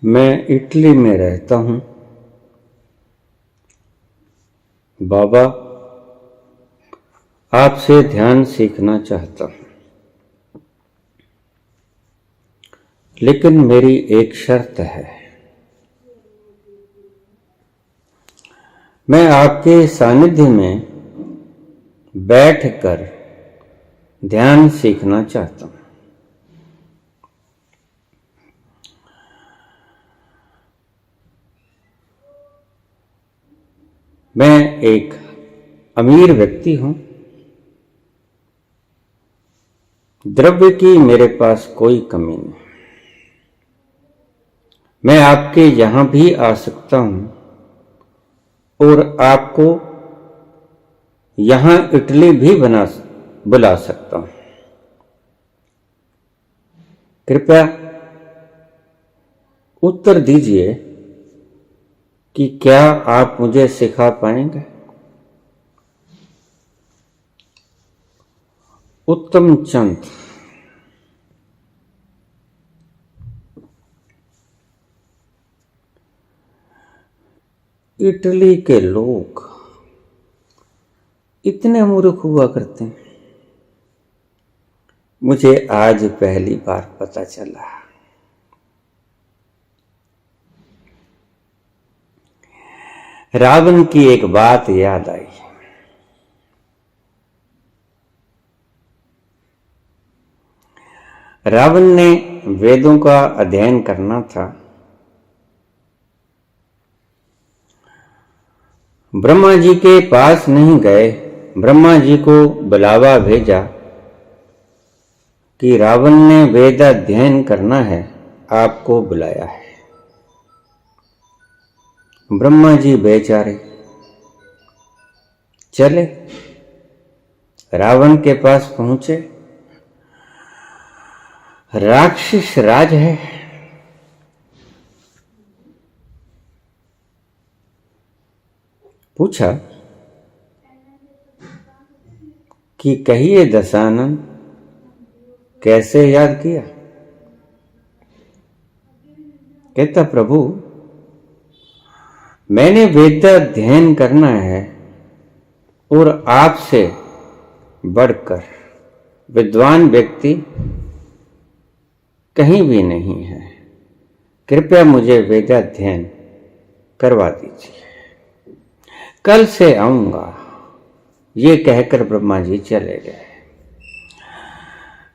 मैं इटली में रहता हूँ। बाबा, आपसे ध्यान सीखना चाहता हूँ, लेकिन मेरी एक शर्त है। मैं आपके सानिध्य में बैठकर ध्यान सीखना चाहता हूँ। मैं एक अमीर व्यक्ति हूँ। द्रव्य की मेरे पास कोई कमी नहीं। मैं आपके यहां भी आ सकता हूं और आपको यहां इटली भी बुला सकता हूं। कृपया उत्तर दीजिए कि क्या आप मुझे सिखा पाएंगे? उत्तम चंद। इटली के लोग इतने मूर्ख हुआ करते हैं, मुझे आज पहली बार पता चला। रावण की एक बात याद आई। रावण ने वेदों का अध्ययन करना था। ब्रह्मा जी के पास नहीं गए। ब्रह्मा जी को बुलावा भेजा कि रावण ने वेद अध्ययन करना है, आपको बुलाया है। ब्रह्मा जी बेचारे चले, रावण के पास पहुंचे। राक्षस राज है। पूछा कि कहिए दशानन, कैसे याद किया? कहता, प्रभु, मैंने वेद अध्ययन करना है और आपसे बढ़कर विद्वान व्यक्ति कहीं भी नहीं है। कृपया मुझे वेद अध्ययन करवा दीजिए। कल से आऊंगा, ये कहकर ब्रह्मा जी चले गए।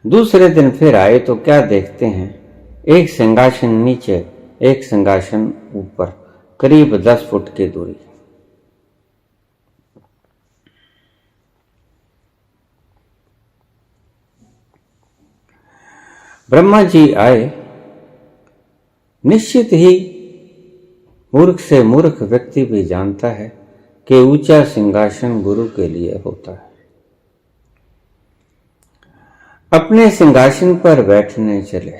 दूसरे दिन फिर आए तो क्या देखते हैं, एक सिंहासन नीचे, एक सिंहासन ऊपर, करीब 10 फुट की दूरी। ब्रह्मा जी आए। निश्चित ही मूर्ख से मूर्ख व्यक्ति भी जानता है कि ऊंचा सिंहासन गुरु के लिए होता है। अपने सिंहासन पर बैठने चले।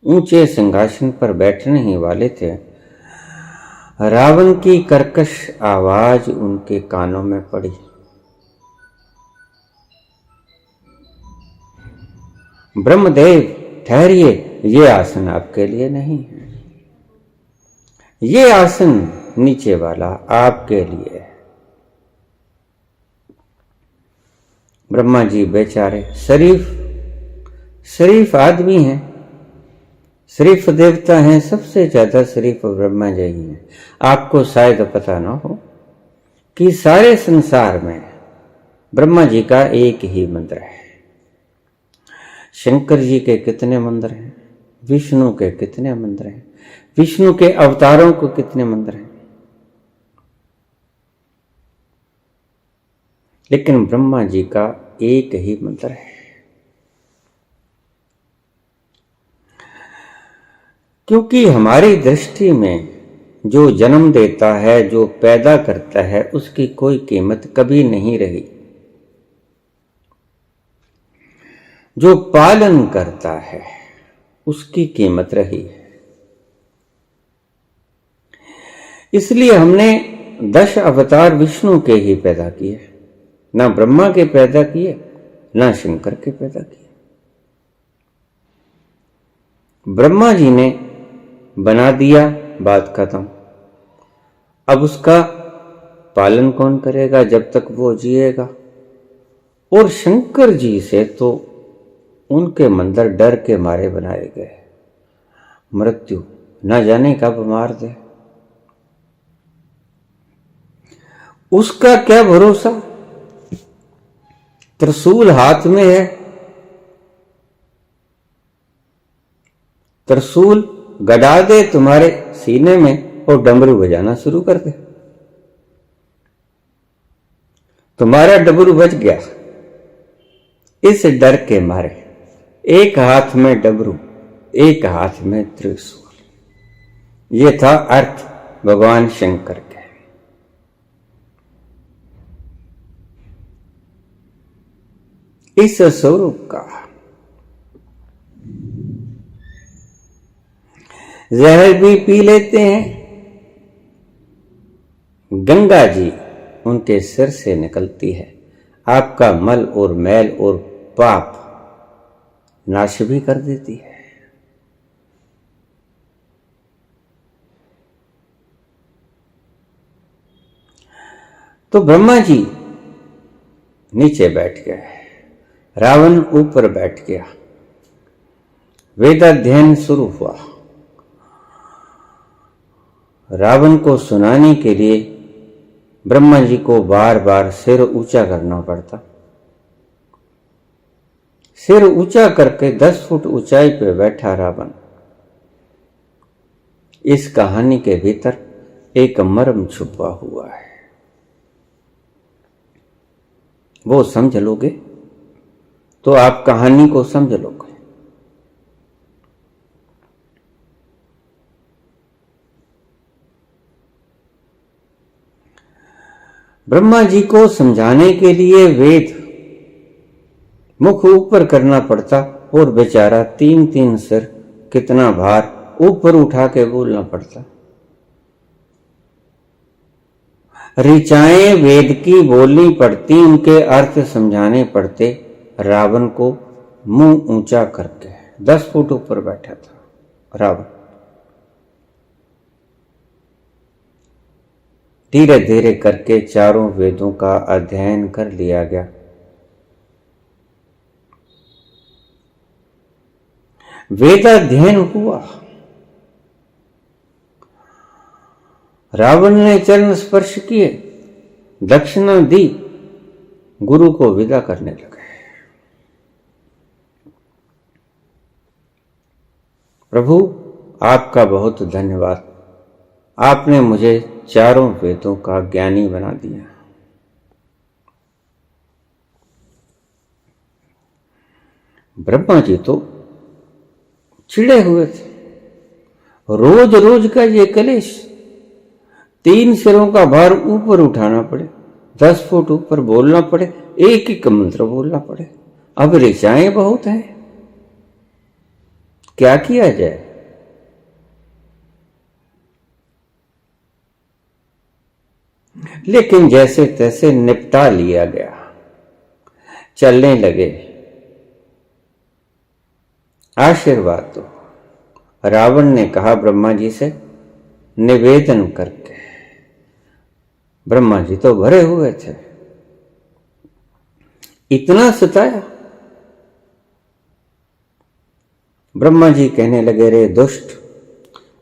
ऊंचे सिंहासन पर बैठने ही वाले थे, रावण की कर्कश आवाज उनके कानों में पड़ी। ब्रह्मदेव, ठहरिए, ये आसन आपके लिए नहीं है। ये आसन नीचे वाला आपके लिए है। ब्रह्मा जी बेचारे शरीफ आदमी हैं, शरीफ देवता हैं। सबसे ज्यादा शरीफ ब्रह्मा जी ही हैं। आपको शायद पता ना हो कि सारे संसार में ब्रह्मा जी का एक ही मंदिर है। शंकर जी के कितने मंदिर हैं, विष्णु के कितने मंदिर हैं, विष्णु के अवतारों को कितने मंदिर हैं, लेकिन ब्रह्मा जी का एक ही मंदिर है। क्योंकि हमारी दृष्टि में जो जन्म देता है, जो पैदा करता है, उसकी कोई कीमत कभी नहीं रही। जो पालन करता है उसकी कीमत रही है। इसलिए हमने 10 अवतार विष्णु के ही पैदा किए, ना ब्रह्मा के पैदा किए, ना शंकर के पैदा किए। ब्रह्मा जी ने बना दिया, बात खत्म। अब उसका पालन कौन करेगा जब तक वो जिएगा? और शंकर जी से तो उनके मंदिर डर के मारे बनाए गए, मृत्यु न जाने कब मार दे। उसका क्या भरोसा? त्रिशूल हाथ में है, त्रिशूल गड़ा दे तुम्हारे सीने में और डमरू बजाना शुरू कर दे, तुम्हारा डमरू बज गया। इस डर के मारे एक हाथ में डमरू, एक हाथ में त्रिशूल। ये था अर्थ भगवान शंकर के। इस स्वरूप का जहर भी पी लेते हैं, गंगा जी उनके सिर से निकलती है, आपका मल और मैल और पाप नाश भी कर देती है। तो ब्रह्मा जी नीचे बैठ गए, रावण ऊपर बैठ गया। वेदाध्ययन शुरू हुआ। रावण को सुनाने के लिए ब्रह्मा जी को बार बार सिर ऊंचा करना पड़ता। सिर ऊंचा करके 10 फुट ऊंचाई पे बैठा रावण। इस कहानी के भीतर एक मर्म छुपा हुआ है, वो समझ लोगे तो आप कहानी को समझ लोगे। ब्रह्मा जी को समझाने के लिए वेद मुख ऊपर करना पड़ता और बेचारा 3-3 सिर, कितना भार ऊपर उठा के बोलना पड़ता। ऋचाएं वेद की बोलनी पड़ती, उनके अर्थ समझाने पड़ते। रावण को मुंह ऊंचा करके 10 फुट ऊपर बैठा था रावण। धीरे धीरे करके चारों वेदों का अध्ययन कर लिया गया। वेदाध्ययन हुआ। रावण ने चरण स्पर्श किए, दक्षिणा दी, गुरु को विदा करने लगे। प्रभु आपका बहुत धन्यवाद, आपने मुझे चारों वेदों का ज्ञानी बना दिया। ब्रह्मा जी तो चिड़े हुए थे। रोज रोज का ये कलेश, 3 सिरों का भार ऊपर उठाना पड़े, 10 फुट ऊपर बोलना पड़े, एक एक मंत्र बोलना पड़े। अब ऋचाएं बहुत हैं, क्या किया जाए? लेकिन जैसे तैसे निपटा लिया गया, चलने लगे। आशीर्वाद दो, रावण ने कहा ब्रह्मा जी से निवेदन करके। ब्रह्मा जी तो भरे हुए थे, इतना सताया। ब्रह्मा जी कहने लगे, रे दुष्ट,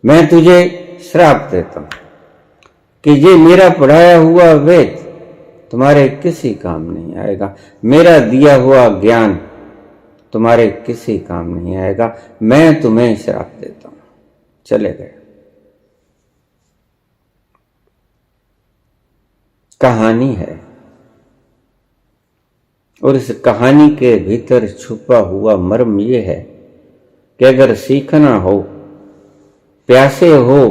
मैं तुझे श्राप देता हूं कि ये मेरा पढ़ाया हुआ वेद तुम्हारे किसी काम नहीं आएगा, मेरा दिया हुआ ज्ञान तुम्हारे किसी काम नहीं आएगा, मैं तुम्हें श्राप देता हूं। चले गए। कहानी है, और इस कहानी के भीतर छुपा हुआ मर्म ये है कि अगर सीखना हो, प्यासे हो,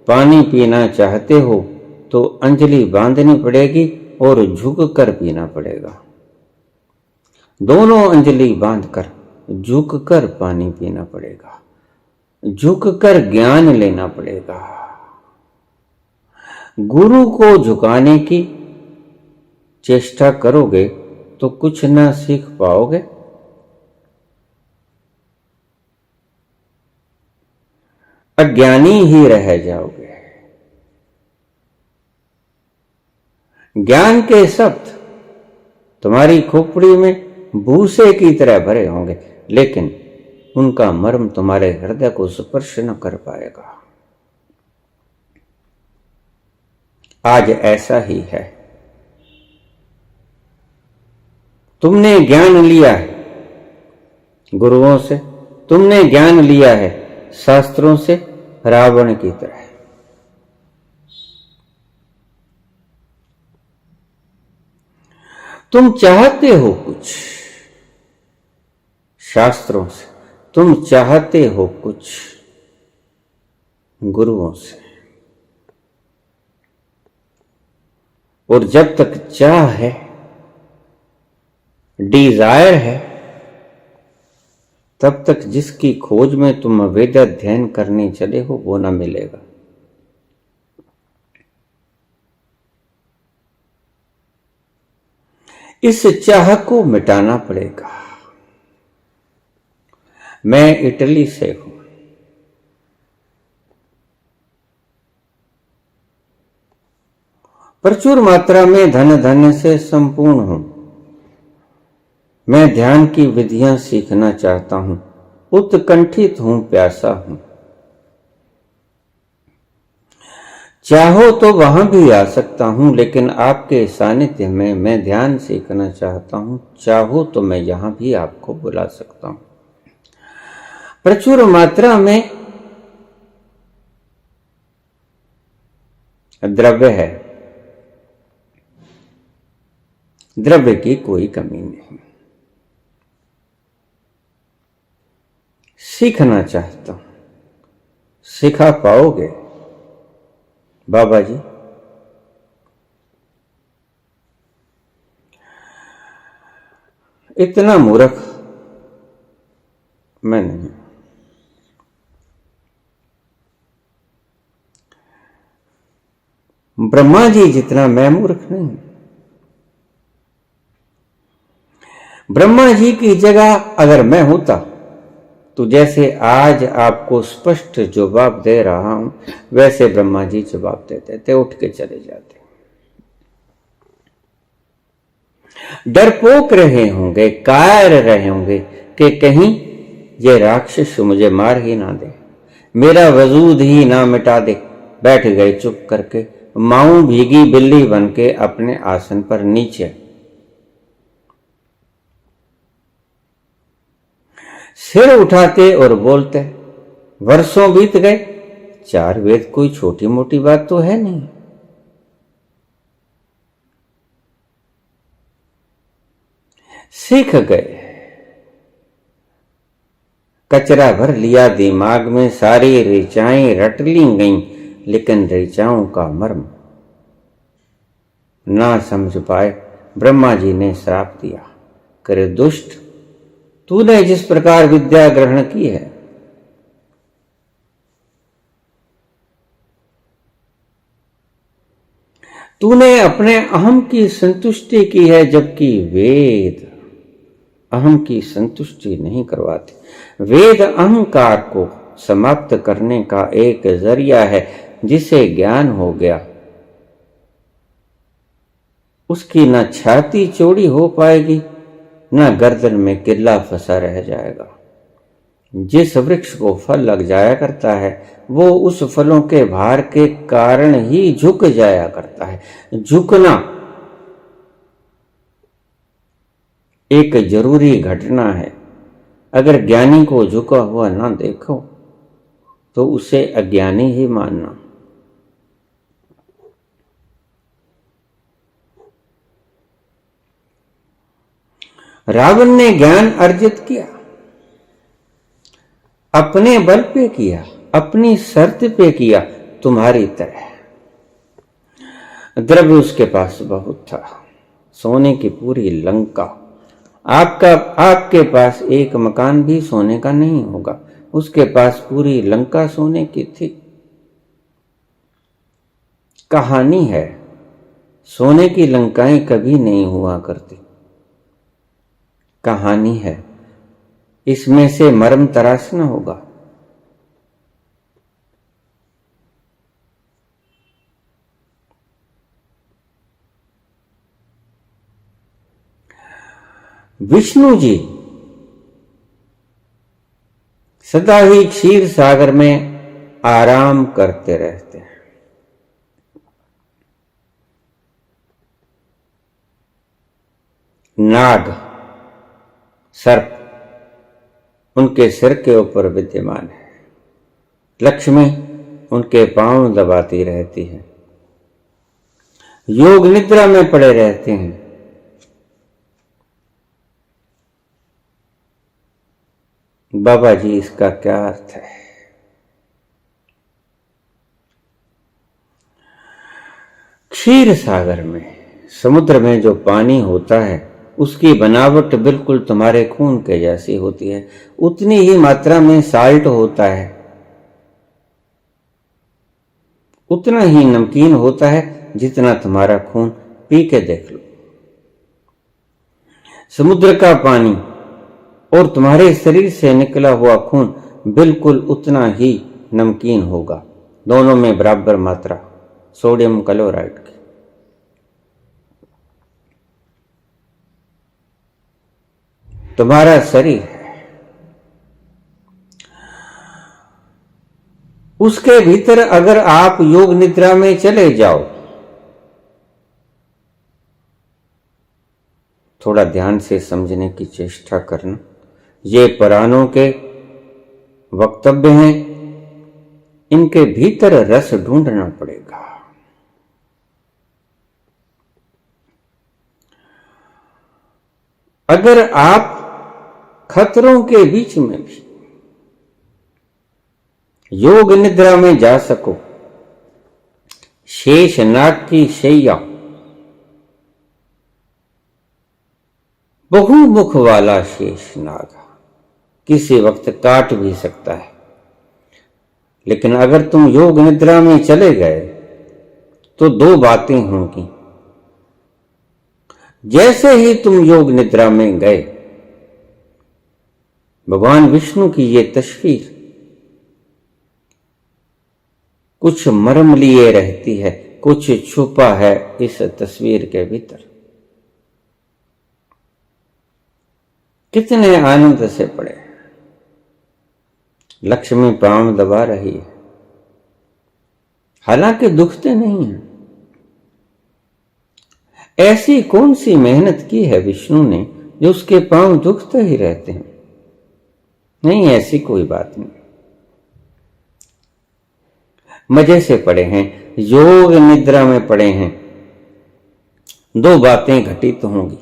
पानी पीना चाहते हो तो अंजलि बांधनी पड़ेगी और झुक कर पीना पड़ेगा। दोनों अंजलि बांधकर झुक कर पानी पीना पड़ेगा, झुक कर ज्ञान लेना पड़ेगा। गुरु को झुकाने की चेष्टा करोगे तो कुछ ना सीख पाओगे। अज्ञानी ही रह जाओगे। ज्ञान के शब्द तुम्हारी खोपड़ी में भूसे की तरह भरे होंगे, लेकिन उनका मर्म तुम्हारे हृदय को स्पर्श न कर पाएगा। आज ऐसा ही है। तुमने ज्ञान लिया है गुरुओं से, तुमने ज्ञान लिया है शास्त्रों से, रावण की तरह। तुम चाहते हो कुछ शास्त्रों से, तुम चाहते हो कुछ गुरुओं से, और जब तक चाह है, डिजायर है, तब तक जिसकी खोज में तुम वेद अध्ययन करने चले हो वो न मिलेगा। इस चाह को मिटाना पड़ेगा। मैं इटली से हूं, प्रचुर मात्रा में धन धान्य से संपूर्ण हूं। मैं ध्यान की विधियां सीखना चाहता हूं, उत्कंठित हूं, प्यासा हूं। चाहो तो वहां भी आ सकता हूं, लेकिन आपके सानिध्य में मैं ध्यान सीखना चाहता हूं। चाहो तो मैं यहां भी आपको बुला सकता हूं। प्रचुर मात्रा में द्रव्य है, द्रव्य की कोई कमी नहीं। सीखना चाहता हूं, सिखा पाओगे बाबा जी? इतना मूर्ख मैं नहीं। ब्रह्मा जी जितना मैं मूर्ख नहीं। ब्रह्मा जी की जगह अगर मैं होता तो जैसे आज आपको स्पष्ट जवाब दे रहा हूं, वैसे ब्रह्मा जी जवाब देते थे, उठ के चले जाते। डरपोक रहे होंगे, कायर रहे होंगे कि कहीं ये राक्षस मुझे मार ही ना दे, मेरा वजूद ही ना मिटा दे। बैठ गए चुप करके, माऊ भीगी बिल्ली बन के अपने आसन पर नीचे। सिर उठाते और बोलते, वर्षों बीत गए, 4 वेद कोई छोटी मोटी बात तो है नहीं। सीख गए, कचरा भर लिया दिमाग में, सारी ऋचाएं रट ली गईं, लेकिन ऋचाओं का मर्म ना समझ पाए। ब्रह्मा जी ने श्राप दिया, करे दुष्ट, तूने जिस प्रकार विद्या ग्रहण की है, तूने अपने अहम की संतुष्टि की है, जबकि वेद अहम की संतुष्टि नहीं करवाते। वेद अहंकार को समाप्त करने का एक जरिया है। जिसे ज्ञान हो गया उसकी न छाती चौड़ी हो पाएगी, न गर्दन में किल्ला फंसा रह जाएगा। जिस वृक्ष को फल लग जाया करता है वो उस फलों के भार के कारण ही झुक जाया करता है। झुकना एक जरूरी घटना है। अगर ज्ञानी को झुका हुआ ना देखो तो उसे अज्ञानी ही मानना। रावण ने ज्ञान अर्जित किया, अपने बल पे किया, अपनी शर्त पे किया, तुम्हारी तरह। द्रव्य उसके पास बहुत था, सोने की पूरी लंका। आपके पास एक मकान भी सोने का नहीं होगा, उसके पास पूरी लंका सोने की थी। कहानी है, सोने की लंकाएं कभी नहीं हुआ करती। कहानी है, इसमें से मर्म तराशना होगा। विष्णु जी सदा ही क्षीर सागर में आराम करते रहते हैं। नाग सर्प उनके सिर के ऊपर विद्यमान है। लक्ष्मी उनके पांव दबाती रहती है। योग निद्रा में पड़े रहते हैं। बाबा जी इसका क्या अर्थ है? क्षीर सागर में, समुद्र में जो पानी होता है उसकी बनावट बिल्कुल तुम्हारे खून के जैसी होती है। उतनी ही मात्रा में साल्ट होता है, उतना ही नमकीन होता है जितना तुम्हारा खून। पी के देख लो। समुद्र का पानी और तुम्हारे शरीर से निकला हुआ खून बिल्कुल उतना ही नमकीन होगा। दोनों में बराबर मात्रा सोडियम क्लोराइड की। तुम्हारा शरीर है, उसके भीतर अगर आप योग निद्रा में चले जाओ, थोड़ा ध्यान से समझने की चेष्टा करना। ये पुराणों के वक्तव्य हैं, इनके भीतर रस ढूंढना पड़ेगा। अगर आप खतरों के बीच में भी योग निद्रा में जा सको, शेष नाग की शैया, बहुमुख वाला शेष नाग किसी वक्त काट भी सकता है। लेकिन अगर तुम योग निद्रा में चले गए तो दो बातें होंगी। जैसे ही तुम योग निद्रा में गए, भगवान विष्णु की ये तस्वीर कुछ मर्म लिए रहती है, कुछ छुपा है इस तस्वीर के भीतर। कितने आनंद से पड़े। लक्ष्मी पांव दबा रही है, हालांकि दुखते नहीं हैं। ऐसी कौन सी मेहनत की है विष्णु ने जो उसके पांव दुखते ही रहते हैं? नहीं, ऐसी कोई बात नहीं। मजे से पड़े हैं, योग निद्रा में पड़े हैं। दो बातें घटित होंगी।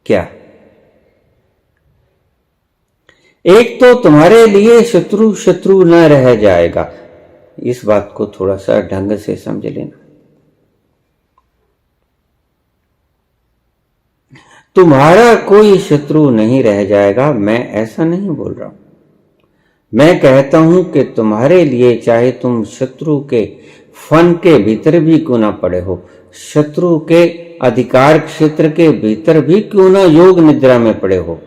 क्या? एक तो तुम्हारे लिए शत्रु शत्रु न रह जाएगा। इस बात को थोड़ा सा ढंग से समझ लेना। तुम्हारा कोई शत्रु नहीं रह जाएगा, मैं ऐसा नहीं बोल रहा हूं। मैं कहता हूं कि तुम्हारे लिए चाहे तुम शत्रु के फन के भीतर भी क्यों ना पड़े हो, शत्रु के अधिकार क्षेत्र के भीतर भी क्यों ना योग निद्रा में पड़े हो,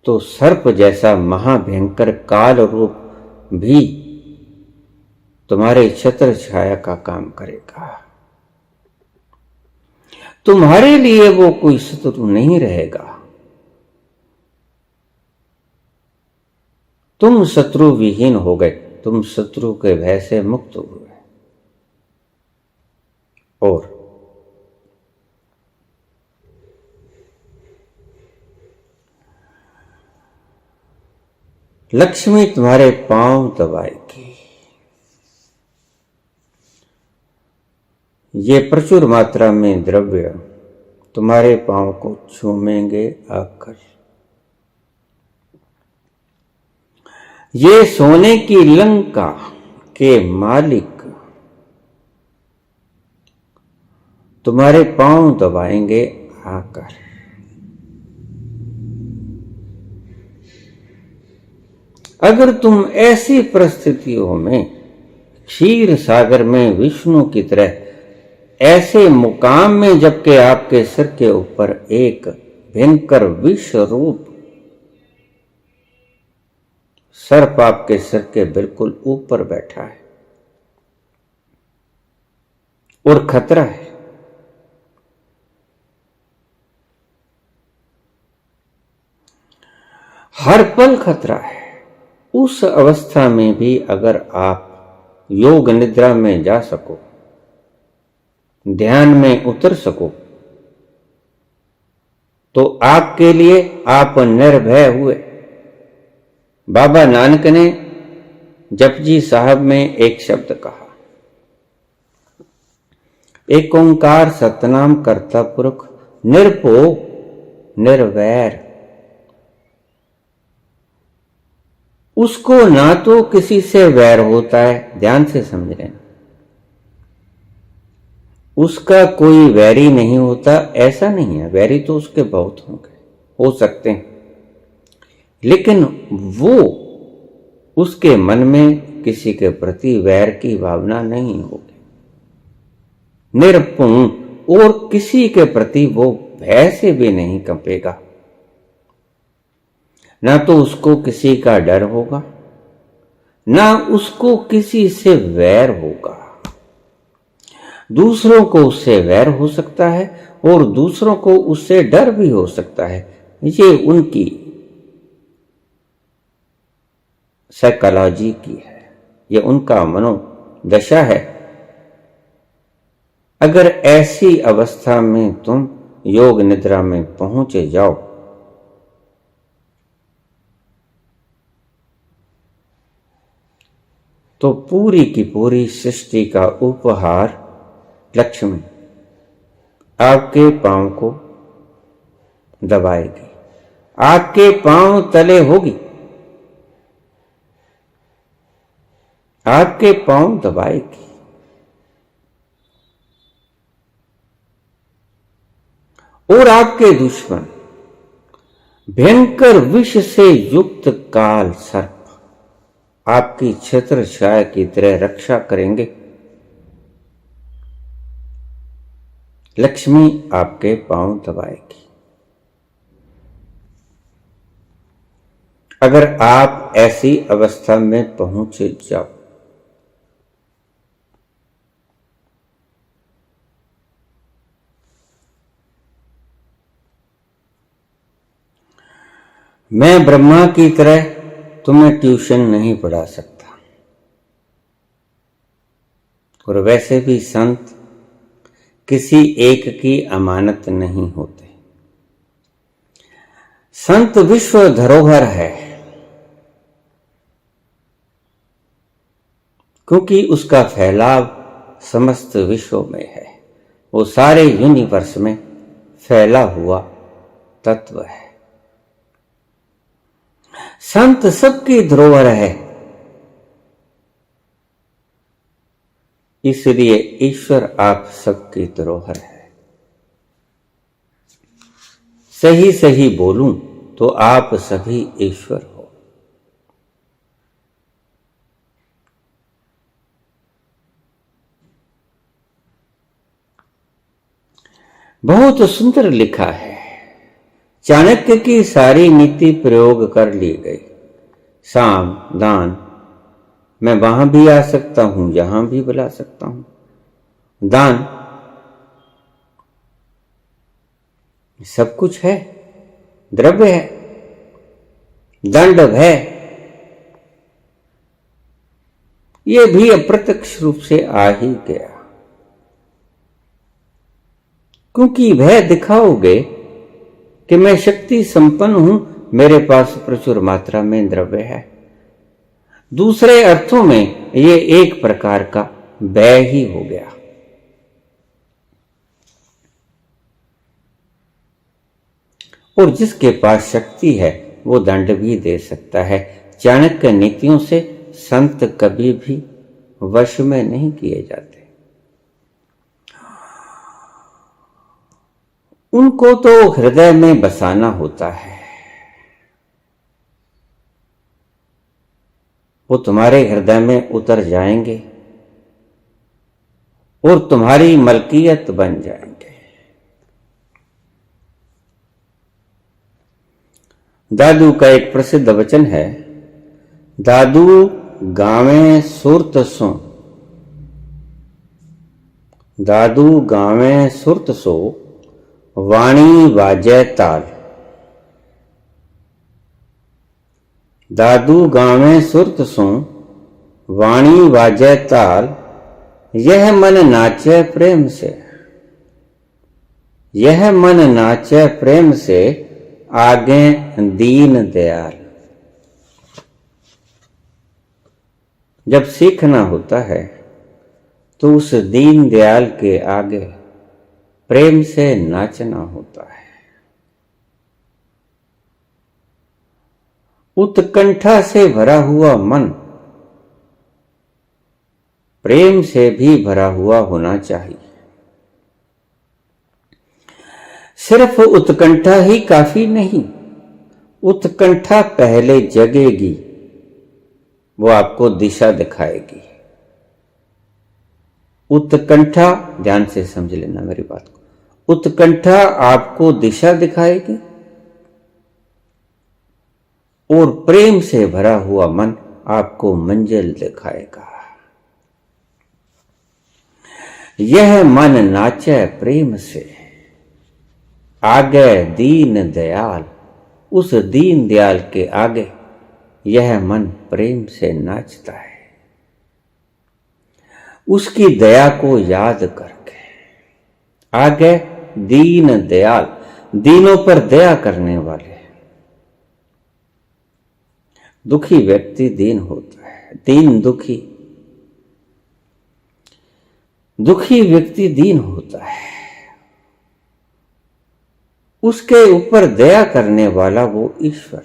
तो सर्प जैसा महाभयंकर काल रूप भी तुम्हारे छत्र छाया का काम करेगा। तुम्हारे लिए वो कोई शत्रु नहीं रहेगा। तुम शत्रु विहीन हो गए, तुम शत्रु के भय से मुक्त हुए। और लक्ष्मी तुम्हारे पांव दबाएगी। ये प्रचुर मात्रा में द्रव्य तुम्हारे पांव को छूमेंगे आकर। ये सोने की लंका के मालिक तुम्हारे पांव दबाएंगे आकर। अगर तुम ऐसी परिस्थितियों में क्षीर सागर में विष्णु की तरह ऐसे मुकाम में, जबकि आपके सिर के ऊपर एक भयंकर विष रूप सर्प आपके सिर के बिल्कुल ऊपर बैठा है और खतरा है, हर पल खतरा है। उस अवस्था में भी अगर आप योग निद्रा में जा सको, ध्यान में उतर सको, तो आपके लिए आप निर्भय हुए। बाबा नानक ने जपजी साहब में एक शब्द कहा, एक ओंकार सतनाम करता पुरख निरभो निर्वैर। उसको ना तो किसी से वैर होता है, ध्यान से समझ लेना, उसका कोई वैरी नहीं होता, ऐसा नहीं है। वैरी तो उसके बहुत होंगे, हो सकते हैं, लेकिन वो उसके मन में किसी के प्रति वैर की भावना नहीं होगी। निरपुण, और किसी के प्रति वो भय से भी नहीं कंपेगा। ना तो उसको किसी का डर होगा, ना उसको किसी से वैर होगा। दूसरों को उससे वैर हो सकता है और दूसरों को उससे डर भी हो सकता है। ये उनकी साइकोलॉजी की है, ये उनका मनोदशा है। अगर ऐसी अवस्था में तुम योग निद्रा में पहुंचे जाओ, तो पूरी की पूरी सृष्टि का उपहार लक्ष्मी आपके पांव को दबाएगी, आपके पांव तले होगी, आपके पांव दबाएगी। और आपके दुश्मन भयंकर विष से युक्त काल सर्प आपकी छत्र छाया की तरह रक्षा करेंगे। लक्ष्मी आपके पांव दबाएगी। अगर आप ऐसी अवस्था में पहुंच जाओ, मैं ब्रह्मा की तरह तुम्हें ट्यूशन नहीं पढ़ा सकता, और वैसे भी संत किसी एक की अमानत नहीं होते। संत विश्व धरोहर है, क्योंकि उसका फैलाव समस्त विश्व में है। वो सारे यूनिवर्स में फैला हुआ तत्व है। संत सबकी धरोहर है, इसलिए ईश्वर आप सबकी धरोहर है। सही सही बोलूं तो आप सभी ईश्वर हो। बहुत सुंदर लिखा है। चाणक्य की सारी नीति प्रयोग कर ली गई। साम दान, मैं वहां भी आ सकता हूं, यहां भी बुला सकता हूं। दान सब कुछ है, द्रव्य है, दंड है, ये भी अप्रत्यक्ष रूप से आ ही गया। क्योंकि भय दिखाओगे कि मैं शक्ति संपन्न हूं, मेरे पास प्रचुर मात्रा में द्रव्य है। दूसरे अर्थों में ये एक प्रकार का भय ही हो गया। और जिसके पास शक्ति है वो दंड भी दे सकता है। चाणक्य नीतियों से संत कभी भी वश में नहीं किए जाते। उनको तो हृदय में बसाना होता है। वो तुम्हारे हृदय में उतर जाएंगे और तुम्हारी मलकियत बन जाएंगे। दादू का एक प्रसिद्ध वचन है, दादू गावे सुरत सो, दादू गावे सुरत सो, वाणी वाजय ताल। दादू गावे सुरत सो वाणी वाजय ताल, यह मन नाचे प्रेम से, यह मन नाचे प्रेम से, आगे दीन दयाल। जब सीखना होता है तो उस दीन दयाल के आगे प्रेम से नाचना होता है। उत्कंठा से भरा हुआ मन प्रेम से भी भरा हुआ होना चाहिए। सिर्फ उत्कंठा ही काफी नहीं, उत्कंठा पहले जगेगी, वो आपको दिशा दिखाएगी। उत्कंठा, ध्यान से समझ लेना मेरी बात को, उत्कंठा आपको दिशा दिखाएगी और प्रेम से भरा हुआ मन आपको मंजिल दिखाएगा। यह मन नाचे प्रेम से, आगे दीन दयाल। उस दीन दयाल के आगे यह मन प्रेम से नाचता है, उसकी दया को याद करके। आगे दीन दयाल, दीनों पर दया करने वाले। दुखी व्यक्ति दीन होता है, दीन दुखी, दुखी व्यक्ति दीन होता है। उसके ऊपर दया करने वाला वो ईश्वर।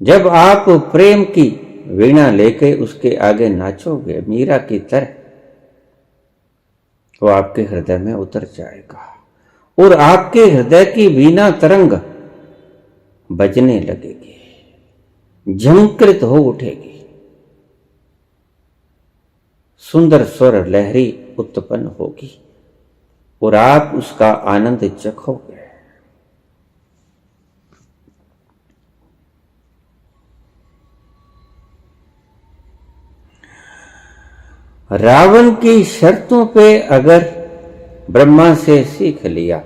जब आप प्रेम की वीणा लेके उसके आगे नाचोगे मीरा की तरह, वो आपके हृदय में उतर जाएगा और आपके हृदय की वीणा तरंग बजने लगेगी, झंकृत हो उठेगी, सुंदर स्वर लहरी उत्पन्न होगी और आप उसका आनंद चखोगे। रावण की शर्तों पे अगर ब्रह्मा से सीख लिया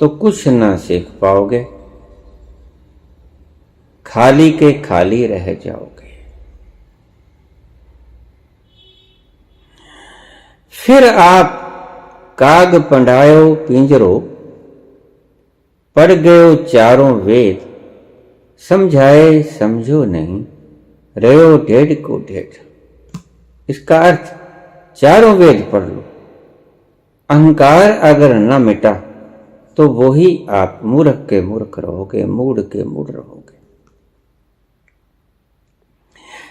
तो कुछ ना सीख पाओगे, खाली के खाली रह जाओगे। फिर आप काग पंडायो पिंजरो, पढ़ गयो चारों वेद, समझाए समझो नहीं, रहो ढेढ़ को ढेढ़। इसका अर्थ, चारों वेद पढ़ लो, अहंकार अगर न मिटा तो वो ही आप मूर्ख के मूर्ख रहोगे, मूढ़ के मूढ़ रहोगे।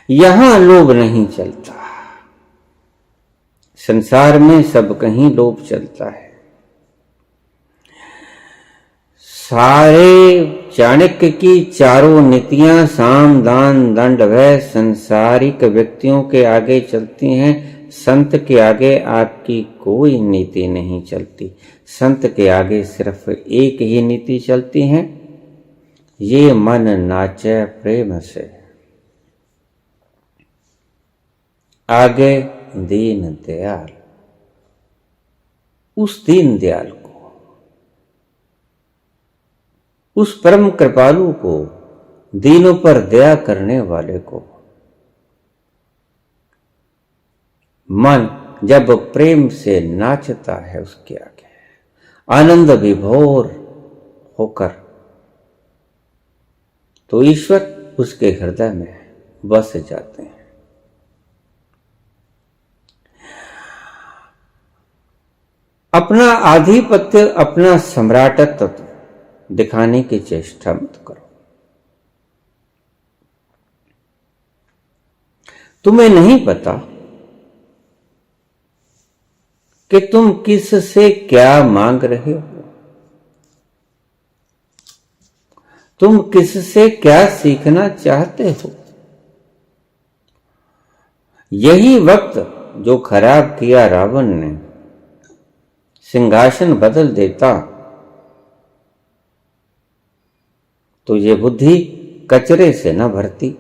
यहां लोभ नहीं चलता, संसार में सब कहीं लोभ चलता है। सारे चाणक्य की चारों नीतियां साम दान दंड भय संसारिक व्यक्तियों के आगे चलती हैं, संत के आगे आपकी कोई नीति नहीं चलती। संत के आगे सिर्फ एक ही नीति चलती है, ये मन नाचे प्रेम से, आगे दीन दयाल। उस दीन दयाल को, उस परम कृपालु को, दीनों पर दया करने वाले को मन जब प्रेम से नाचता है उसके आगे, आनंद विभोर होकर, तो ईश्वर उसके हृदय में बस जाते हैं। अपना आधिपत्य, अपना सम्राटत्व दिखाने की चेष्टा मत करो। तुम्हें नहीं पता कि तुम किससे क्या मांग रहे हो, तुम किससे क्या सीखना चाहते हो। यही वक्त जो खराब किया रावण ने, सिंहासन बदल देता तो ये बुद्धि कचरे से न भरती,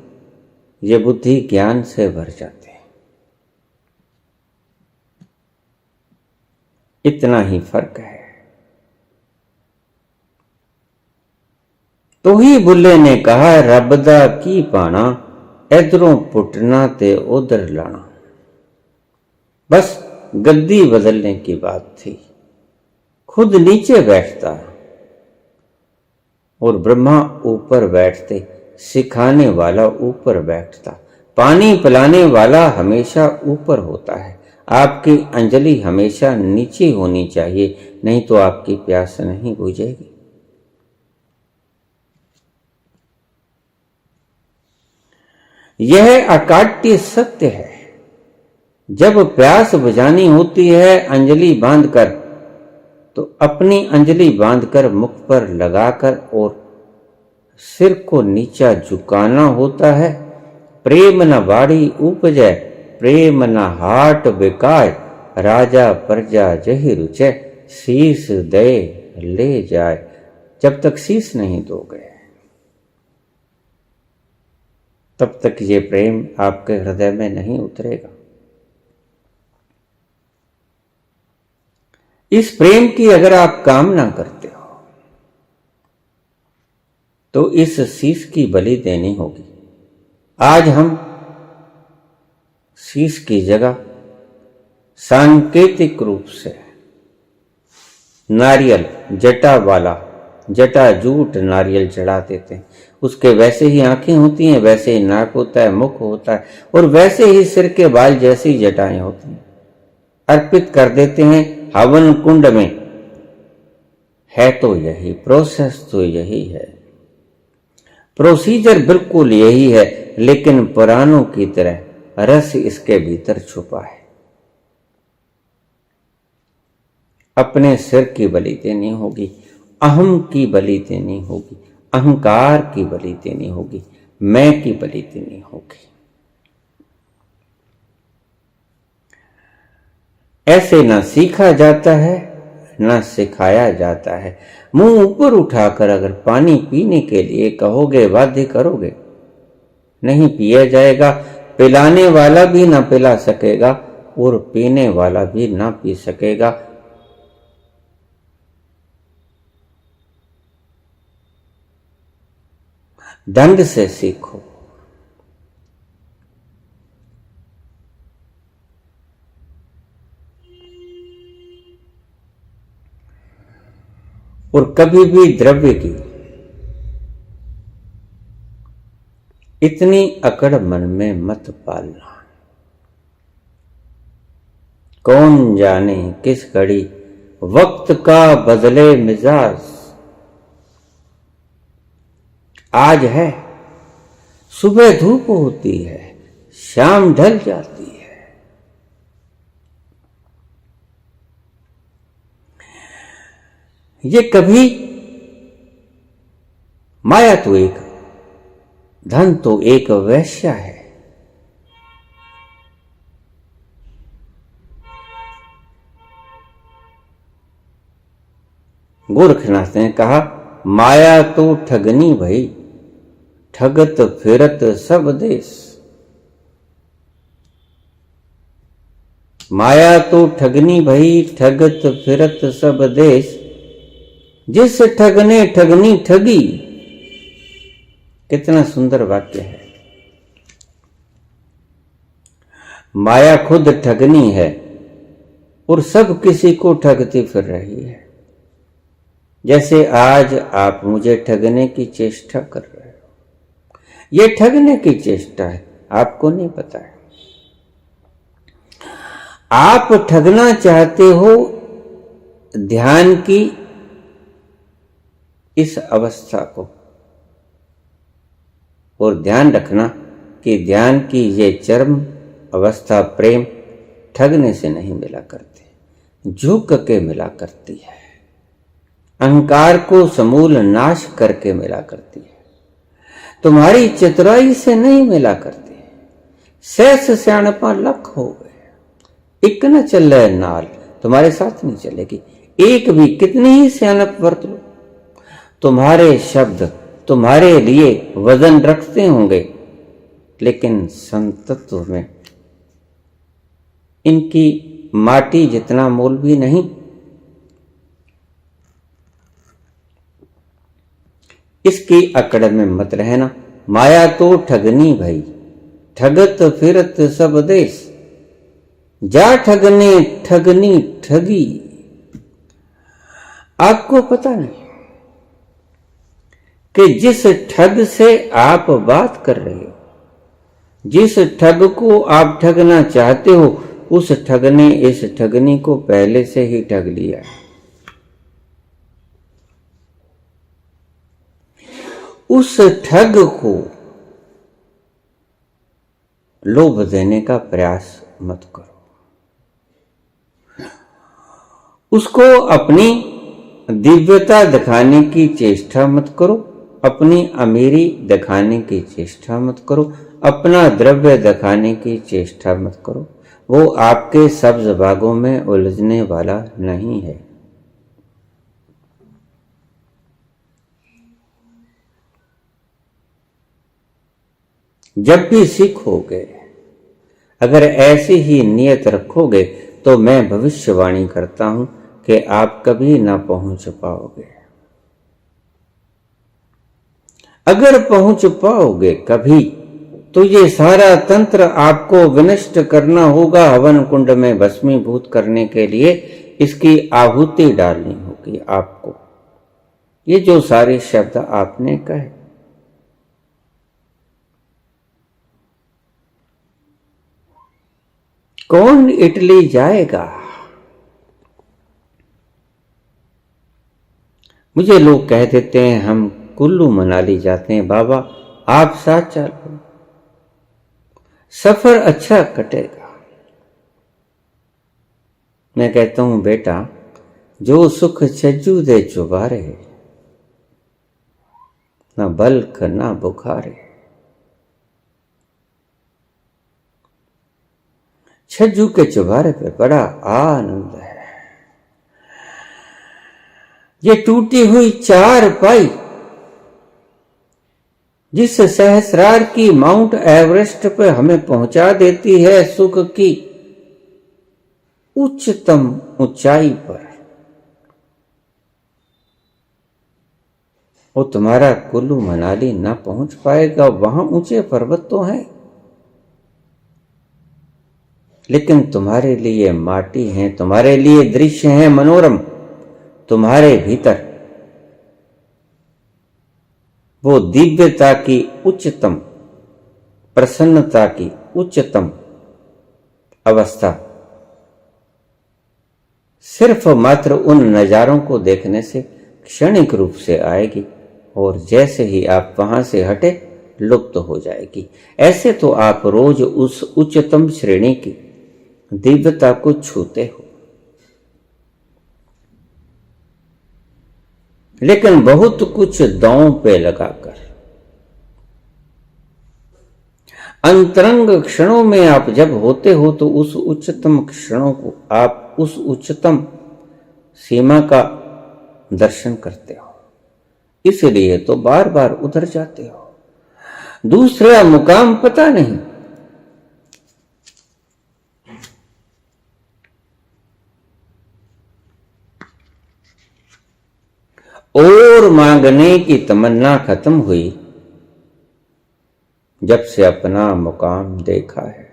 ये बुद्धि ज्ञान से भर जाती। इतना ही फर्क है। तो ही बुल्ले ने कहा, रब दा की पाना, इधरों पुटना ते उधर लाना। बस गद्दी बदलने की बात थी। खुद नीचे बैठता और ब्रह्मा ऊपर बैठते, सिखाने वाला ऊपर बैठता। पानी पिलाने वाला हमेशा ऊपर होता है। आपकी अंजलि हमेशा नीचे होनी चाहिए, नहीं तो आपकी प्यास नहीं बुझेगी। यह अकाट्य सत्य है। जब प्यास बुझानी होती है अंजलि बांधकर, तो अपनी अंजलि बांधकर मुख पर लगाकर और सिर को नीचा झुकाना होता है। प्रेम न बाड़ी उपजै, प्रेम न हाट बिकाय, राजा प्रजा जहि रुचै, शीस दे ले जाए। जब तक शीस नहीं दोगे, तब तक ये प्रेम आपके हृदय में नहीं उतरेगा। इस प्रेम की अगर आप कामना करते हो, तो इस शीश की बलि देनी होगी। आज हम शीश की जगह सांकेतिक रूप से नारियल, जटा वाला, जटा जूट नारियल चढ़ा देते हैं। उसके वैसे ही आंखें होती हैं, वैसे ही नाक होता है, मुख होता है, और वैसे ही सिर के बाल जैसी जटाएं होती हैं। अर्पित कर देते हैं हवन कुंड में। है तो यही, प्रोसेस तो यही है, प्रोसीजर बिल्कुल यही है, लेकिन पुराणों की तरह रस इसके भीतर छुपा है। अपने सिर की बलि देनी होगी, अहम की बलि देनी होगी, अहंकार की बलि देनी होगी, मैं की बलि देनी होगी। ऐसे ना सीखा जाता है, ना सिखाया जाता है। मुंह ऊपर उठाकर अगर पानी पीने के लिए कहोगे, बाध्य करोगे, नहीं पिया जाएगा। पिलाने वाला भी ना पिला सकेगा और पीने वाला भी ना पी सकेगा। दंड से सीखो। और कभी भी द्रव्य की इतनी अकड़ मन में मत पालना। कौन जाने किस घड़ी वक्त का बदले मिजाज। आज है, सुबह धूप होती है, शाम ढल जाती है। ये कभी माया तो एक, धन तो एक वैश्या है। गोरखनाथ ने कहा, माया तो ठगनी भई, ठगत फिरत सब देश। माया तो ठगनी भई, ठगत फिरत सब देश। जिस ठग ने ठगनी ठगी। कितना सुंदर वाक्य है। माया खुद ठगनी है और सब किसी को ठगती फिर रही है। जैसे आज आप मुझे ठगने की चेष्टा कर रहे हो, यह ठगने की चेष्टा है, आपको नहीं पता है। आप ठगना चाहते हो ध्यान की इस अवस्था को, और ध्यान रखना कि ध्यान की ये चरम अवस्था प्रेम ठगने से नहीं मिला करती, झुक के मिला करती है, अहंकार को समूल नाश करके मिला करती है, तुम्हारी चतुराई से नहीं मिला करती है। सहस स्याणपा लख हो गए, एक न चल रहे नाल, तुम्हारे साथ नहीं चलेगी। एक भी कितनी ही स्याणप वर्त लो, तुम्हारे शब्द तुम्हारे लिए वजन रखते होंगे, लेकिन संतत्व में इनकी माटी जितना मोल भी नहीं। इसकी अकड़ में मत रहना। माया तो ठगनी भाई, ठगत फिरत सब देश, जा ठगने ठगनी ठगी। आपको पता नहीं कि जिस ठग से आप बात कर रहे हो, जिस ठग को आप ठगना चाहते हो, उस ठग ने इस ठगनी को पहले से ही ठग लिया है। उस ठग को लोभ देने का प्रयास मत करो। उसको अपनी दिव्यता दिखाने की चेष्टा मत करो, अपनी अमीरी दिखाने की चेष्टा मत करो, अपना द्रव्य दिखाने की चेष्टा मत करो। वो आपके सब्ज बागों में उलझने वाला नहीं है। जब भी सीखोगे, अगर ऐसी ही नियत रखोगे, तो मैं भविष्यवाणी करता हूं कि आप कभी ना पहुंच पाओगे। अगर पहुंच पाओगे कभी, तो ये सारा तंत्र आपको विनष्ट करना होगा। हवन कुंड में भस्मीभूत करने के लिए इसकी आहुति डालनी होगी आपको। ये जो सारे शब्द आपने कहे, कौन इटली जाएगा? मुझे लोग कह देते हैं हम कुल्लू मनाली जाते हैं, बाबा आप साथ चलो, सफर अच्छा कटेगा। मैं कहता हूं बेटा, जो सुख छज्जू दे चुबारे, ना बल्क ना बुखारे। छज्जू के चुबारे पे बड़ा आनंद है। ये टूटी हुई चार पाई जिस सहस्रार की माउंट एवरेस्ट पे हमें पहुंचा देती है सुख की उच्चतम ऊंचाई पर, वो तुम्हारा कुल्लू मनाली ना पहुंच पाएगा। वहां ऊंचे पर्वत तो हैं, लेकिन तुम्हारे लिए माटी है, तुम्हारे लिए दृश्य है मनोरम। तुम्हारे भीतर वो दिव्यता की उच्चतम, प्रसन्नता की उच्चतम अवस्था सिर्फ मात्र उन नजारों को देखने से क्षणिक रूप से आएगी, और जैसे ही आप वहां से हटे लुप्त हो जाएगी। ऐसे तो आप रोज उस उच्चतम श्रेणी की दिव्यता को छूते हो, लेकिन बहुत कुछ दांव पे लगाकर अंतरंग क्षणों में आप जब होते हो, तो उस उच्चतम क्षणों को आप उस उच्चतम सीमा का दर्शन करते हो। इसलिए तो बार बार उधर जाते हो। दूसरा मुकाम पता नहीं। और मांगने की तमन्ना खत्म हुई जब से अपना मुकाम देखा है।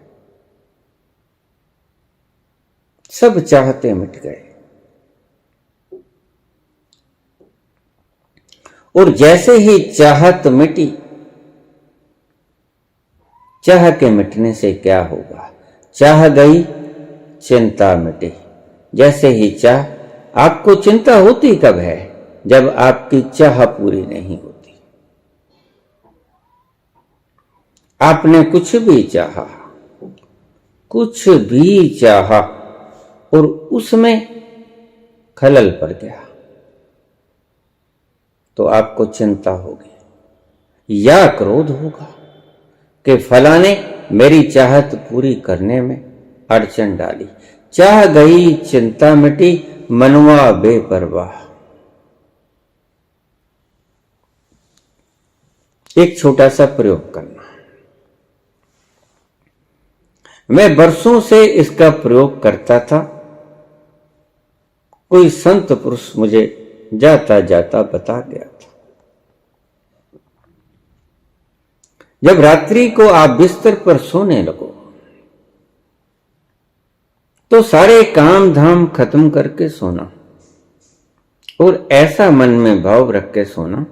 सब चाहते मिट गए, और जैसे ही चाहत मिटी, चाह के मिटने से क्या होगा? चाह गई, चिंता मिटी। जैसे ही चाह, आपको चिंता होती कब है? जब आपकी चाह पूरी नहीं होती। आपने कुछ भी चाहा, कुछ भी चाहा, और उसमें खलल पड़ गया, तो आपको चिंता होगी या क्रोध होगा कि फलाने मेरी चाहत पूरी करने में अड़चन डाली। चाह गई, चिंता मिटी, मनवा बेपरवाह। एक छोटा सा प्रयोग करना। मैं बरसों से इसका प्रयोग करता था। कोई संत पुरुष मुझे जाता जाता बता गया था। जब रात्रि को आप बिस्तर पर सोने लगो तो सारे काम धाम खत्म करके सोना और ऐसा मन में भाव रख के सोना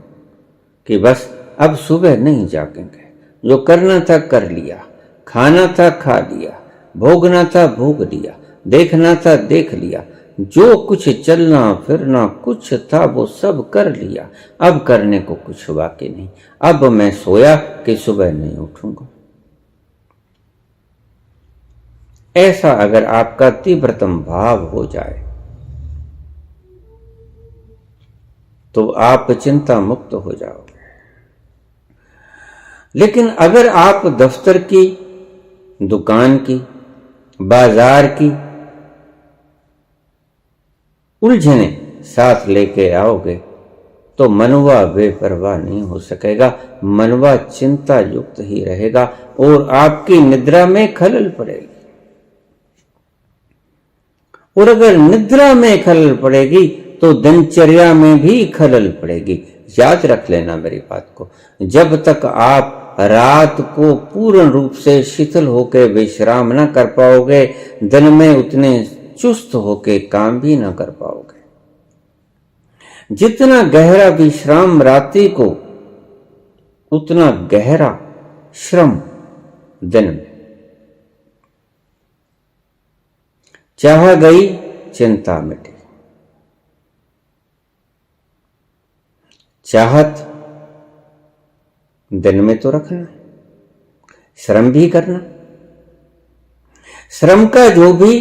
कि बस अब सुबह नहीं जागेंगे, जो करना था कर लिया, खाना था खा लिया, भोगना था भोग लिया, देखना था देख लिया, जो कुछ चलना फिरना कुछ था वो सब कर लिया, अब करने को कुछ बाकी नहीं, अब मैं सोया कि सुबह नहीं उठूंगा। ऐसा अगर आपका तीव्रतम भाव हो जाए तो आप चिंता मुक्त हो जाओगे। लेकिन अगर आप दफ्तर की, दुकान की, बाजार की उलझने साथ लेके आओगे तो मनवा बेपरवाह नहीं हो सकेगा, मनवा चिंता युक्त ही रहेगा और आपकी निद्रा में खलल पड़ेगी। और अगर निद्रा में खलल पड़ेगी तो दिनचर्या में भी खलल पड़ेगी। याद रख लेना मेरी बात को, जब तक आप रात को पूर्ण रूप से शिथिल होकर विश्राम न कर पाओगे, दिन में उतने चुस्त होकर काम भी न कर पाओगे। जितना गहरा विश्राम रात्रि को, उतना गहरा श्रम दिन में। चाह गई चिंता मिटी, चाहत दिन में तो रखना, श्रम भी करना। श्रम का जो भी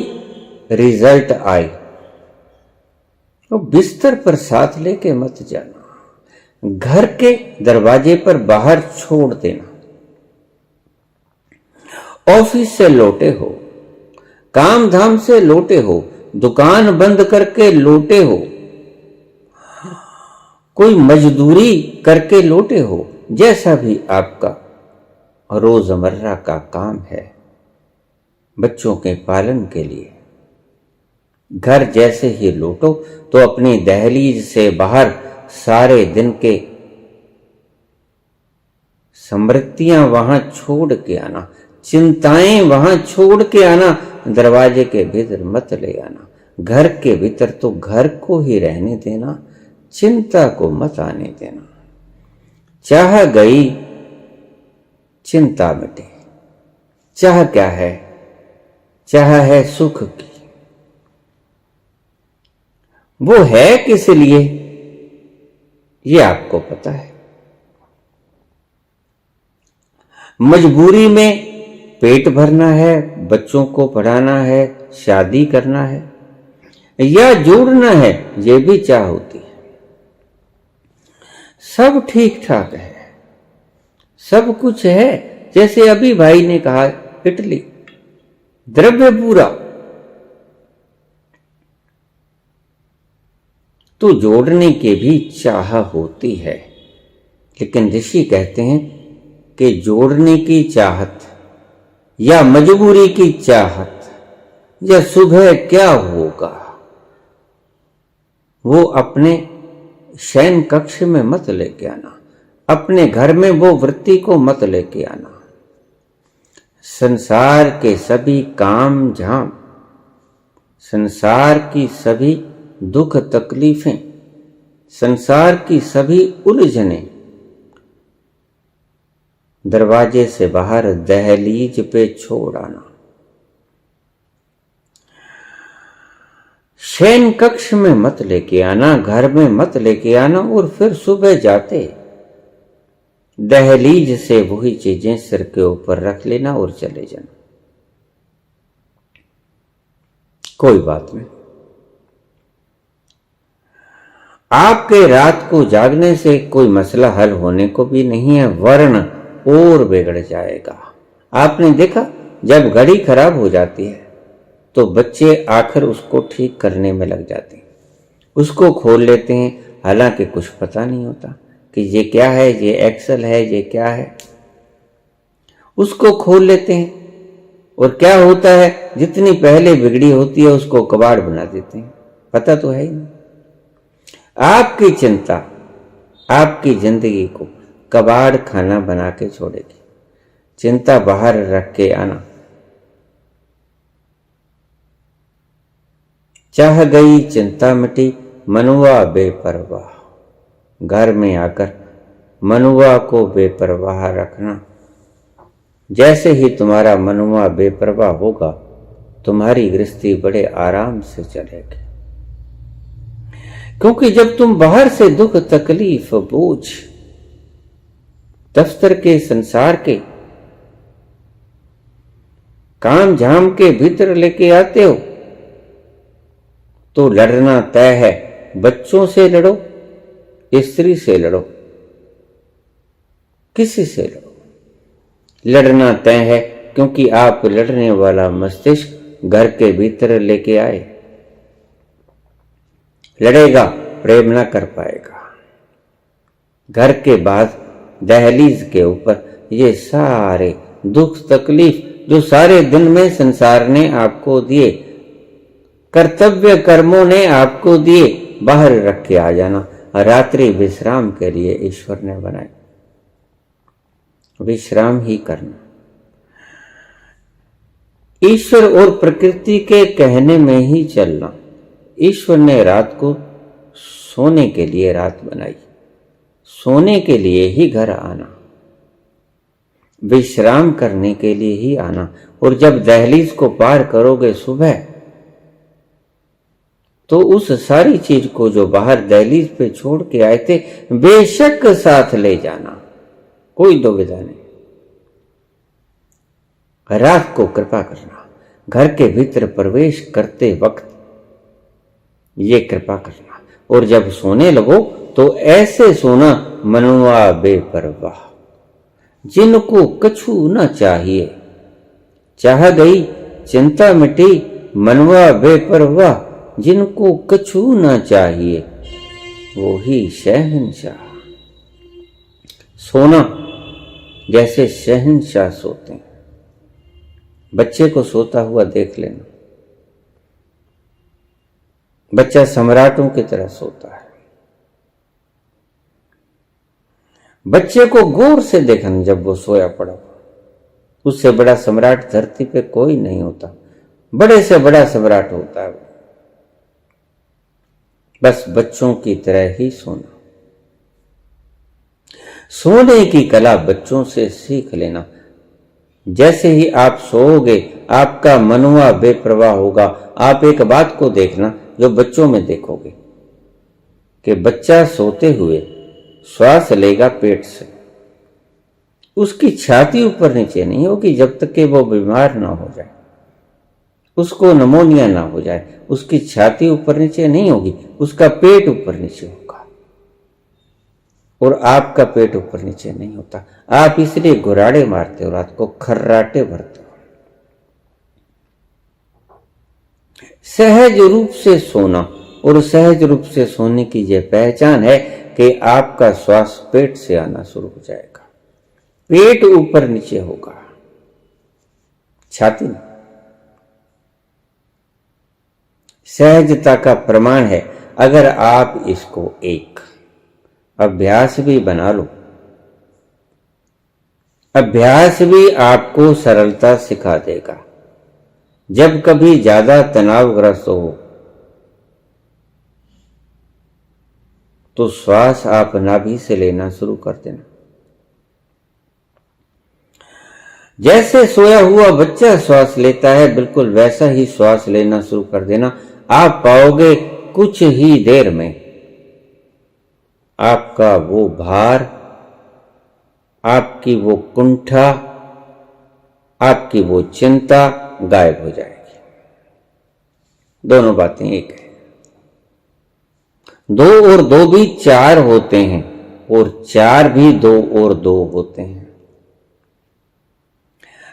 रिजल्ट आए वो बिस्तर पर साथ लेके मत जाना, घर के दरवाजे पर बाहर छोड़ देना। ऑफिस से लौटे हो, काम धाम से लौटे हो, दुकान बंद करके लौटे हो, कोई मजदूरी करके लौटे हो, जैसा भी आपका रोजमर्रा का काम है, बच्चों के पालन के लिए घर जैसे ही लौटो तो अपनी दहलीज से बाहर सारे दिन के समृद्धियां वहां छोड़ के आना, चिंताएं वहां छोड़ के आना, दरवाजे के भीतर मत ले आना। घर के भीतर तो घर को ही रहने देना, चिंता को मत आने देना। चाह गई चिंता मिटे। चाह क्या है? चाह है सुख की। वो है किस लिए ये आपको पता है। मजबूरी में पेट भरना है, बच्चों को पढ़ाना है, शादी करना है या जोड़ना है, ये भी चाह होती है। सब ठीक ठाक है, सब कुछ है। जैसे अभी भाई ने कहा, इटली द्रव्य पूरा, तो जोड़ने की भी चाह होती है। लेकिन ऋषि कहते हैं कि जोड़ने की चाहत या मजबूरी की चाहत या सुबह क्या होगा, वो अपने शयन कक्ष में मत लेके आना, अपने घर में वो वृत्ति को मत लेके आना। संसार के सभी काम झाम, संसार की सभी दुख तकलीफें, संसार की सभी उलझने दरवाजे से बाहर दहलीज पे छोड़ आना। शयन कक्ष में मत लेके आना, घर में मत लेके आना और फिर सुबह जाते दहलीज से वही चीजें सिर के ऊपर रख लेना और चले जाना। कोई बात नहीं, आपके रात को जागने से कोई मसला हल होने को भी नहीं है, वरन और बिगड़ जाएगा। आपने देखा, जब घड़ी खराब हो जाती है तो बच्चे आखिर उसको ठीक करने में लग जाते हैं, उसको खोल लेते हैं, हालांकि कुछ पता नहीं होता कि ये क्या है, ये एक्सेल है, ये क्या है। उसको खोल लेते हैं और क्या होता है, जितनी पहले बिगड़ी होती है उसको कबाड़ बना देते हैं, पता तो है ही नहीं। आपकी चिंता आपकी जिंदगी को कबाड़ खाना बना के छोड़ेगी। चिंता बाहर रख के आना। चाह गई चिंता मिटी, मनुआ बेपरवाह। घर में आकर मनुआ को बेपरवाह रखना। जैसे ही तुम्हारा मनुआ बेपरवाह होगा, तुम्हारी गृहस्थी बड़े आराम से चलेगी। क्योंकि जब तुम बाहर से दुख तकलीफ बोझ दफ्तर के संसार के काम झाम के भीतर लेके आते हो, तो लड़ना तय है। बच्चों से लड़ो, स्त्री से लड़ो, किसी से लड़ो, लड़ना तय है। क्योंकि आप लड़ने वाला मस्तिष्क घर के भीतर लेके आए। लड़ेगा, प्रेम ना कर पाएगा। घर के बाद दहलीज के ऊपर ये सारे दुख तकलीफ जो सारे दिन में संसार ने आपको दिए, कर्तव्य कर्मों ने आपको दिए, बाहर रख के आ जाना। रात्रि विश्राम के लिए ईश्वर ने बनाई, विश्राम ही करना। ईश्वर और प्रकृति के कहने में ही चलना। ईश्वर ने रात को सोने के लिए रात बनाई, सोने के लिए ही घर आना, विश्राम करने के लिए ही आना। और जब दहलीज को पार करोगे सुबह, तो उस सारी चीज को जो बाहर दहलीज पे छोड़ के आए थे, बेशक साथ ले जाना, कोई दुविधा नहीं। रात को कृपा करना, घर के भीतर प्रवेश करते वक्त ये कृपा करना। और जब सोने लगो तो ऐसे सोना, मनुआ बेपरवाह, जिनको कछु न चाहिए। चाह गई चिंता मिटी, मनुआ बेपरवाह, जिनको कछु न चाहिए, वो ही शहंशाह। सोना जैसे शहंशाह सोते हैं। बच्चे को सोता हुआ देख लेना, बच्चा सम्राटों की तरह सोता है। बच्चे को गौर से देखना, जब वो सोया पड़ा, उससे बड़ा सम्राट धरती पे कोई नहीं होता। बड़े से बड़ा सम्राट होता है वो। बस बच्चों की तरह ही सोना। सोने की कला बच्चों से सीख लेना। जैसे ही आप सोओगे, आपका मनुआ बेप्रवाह होगा। आप एक बात को देखना जो बच्चों में देखोगे कि बच्चा सोते हुए श्वास लेगा पेट से, उसकी छाती ऊपर नीचे नहीं होगी जब तक कि वो बीमार ना हो जाए, उसको निमोनिया ना हो जाए। उसकी छाती ऊपर नीचे नहीं होगी, उसका पेट ऊपर नीचे होगा। और आपका पेट ऊपर नीचे नहीं होता। आप इसलिए घुराड़े मारते हो, रात को खर्राटे भरते हो। सहज रूप से सोना, और सहज रूप से सोने की यह पहचान है कि आपका श्वास पेट से आना शुरू हो जाएगा, पेट ऊपर नीचे होगा, छाती नहीं। सहजता का प्रमाण है। अगर आप इसको एक अभ्यास भी बना लो, अभ्यास भी आपको सरलता सिखा देगा। जब कभी ज्यादा तनावग्रस्त हो तो श्वास आप नाभि से लेना शुरू कर देना। जैसे सोया हुआ बच्चा श्वास लेता है, बिल्कुल वैसा ही श्वास लेना शुरू कर देना। आप पाओगे कुछ ही देर में आपका वो भार, आपकी वो कुंठा, आपकी वो चिंता गायब हो जाएगी। दोनों बातें एक है। 2 और 2 भी 4 होते हैं, और 4 भी 2 और 2 होते हैं।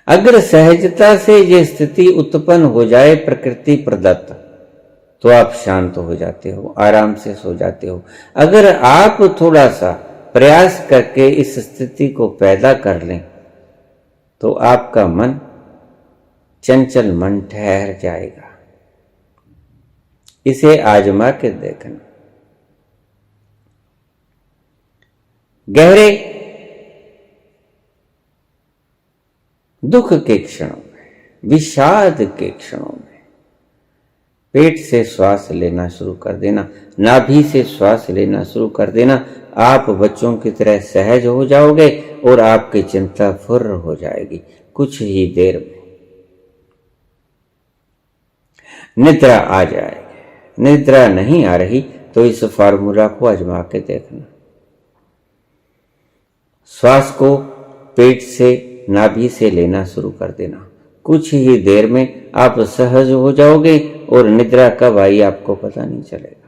अगर सहजता से ये स्थिति उत्पन्न हो जाए प्रकृति प्रदत्त, तो आप शांत हो जाते हो, आराम से सो जाते हो। अगर आप थोड़ा सा प्रयास करके इस स्थिति को पैदा कर लें, तो आपका मन, चंचल मन ठहर जाएगा। इसे आजमा के देखना। गहरे दुख के क्षणों में, विषाद के क्षणों में पेट से श्वास लेना शुरू कर देना, नाभि से श्वास लेना शुरू कर देना। आप बच्चों की तरह सहज हो जाओगे और आपकी चिंता फुर्र हो जाएगी। कुछ ही देर में निद्रा आ जाएगी। निद्रा नहीं आ रही तो इस फार्मूला को आजमा के देखना। श्वास को पेट से, नाभि से लेना शुरू कर देना। कुछ ही देर में आप सहज हो जाओगे और निद्रा कब आई आपको पता नहीं चलेगा।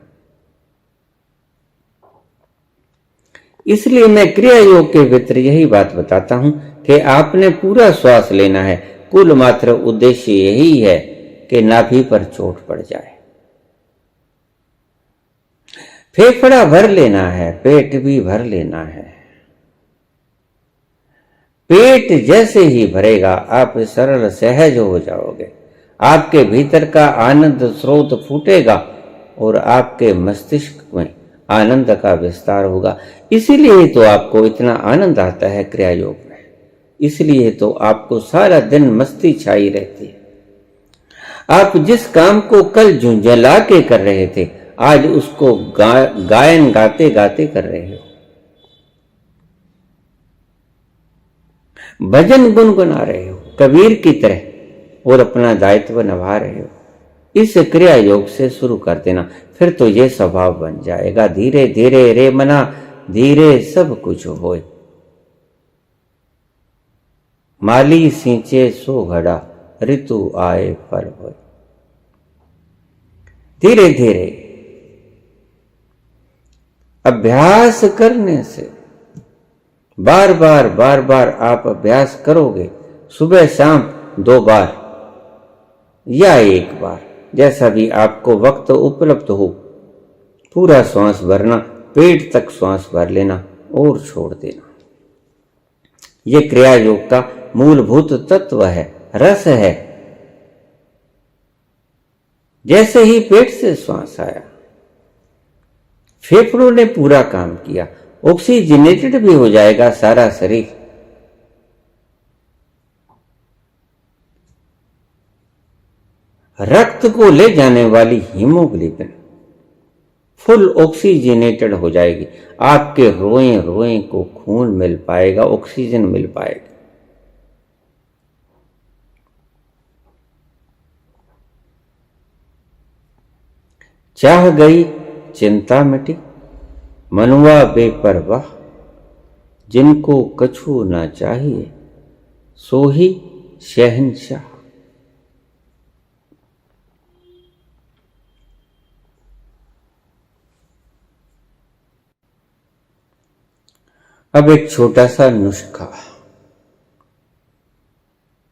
इसलिए मैं क्रिया योग के भीतर यही बात बताता हूं कि आपने पूरा श्वास लेना है। कुल मात्र उद्देश्य यही है कि नाभि पर चोट पड़ जाए। फेफड़ा भर लेना है, पेट भी भर लेना है। पेट जैसे ही भरेगा आप सरल सहज हो जाओगे। आपके भीतर का आनंद स्रोत फूटेगा और आपके मस्तिष्क में आनंद का विस्तार होगा। इसीलिए तो आपको इतना आनंद आता है क्रिया योग में। इसलिए तो आपको सारा दिन मस्ती छाई रहती है। आप जिस काम को कल झुंझला के कर रहे थे, आज उसको गायन गाते गाते कर रहे हो। भजन गुनगुना रहे हो कबीर की तरह और अपना दायित्व निभा रहे हो। इस क्रिया योग से शुरू कर देना, फिर तो ये स्वभाव बन जाएगा। धीरे धीरे रे मना, धीरे सब कुछ होए। माली सींचे सो घड़ा, ऋतु आए फल होए। धीरे धीरे अभ्यास करने से बार बार आप अभ्यास करोगे। सुबह शाम 2 बार या 1 बार, जैसा भी आपको वक्त उपलब्ध हो। पूरा श्वास भरना, पेट तक श्वास भर लेना और छोड़ देना। यह क्रिया योग का मूलभूत तत्व है, रस है। जैसे ही पेट से श्वास आया, फेफड़ों ने पूरा काम किया, ऑक्सीजनेटेड भी हो जाएगा सारा शरीर। रक्त को ले जाने वाली हीमोग्लोबिन फुल ऑक्सीजनेटेड हो जाएगी। आपके रोए रोए को खून मिल पाएगा, ऑक्सीजन मिल पाएगी। चाह गई चिंता मिटी, मनुआ बेपरवाह। जिनको कछु ना चाहिए, सो ही शहंशाह। अब एक छोटा सा नुस्खा।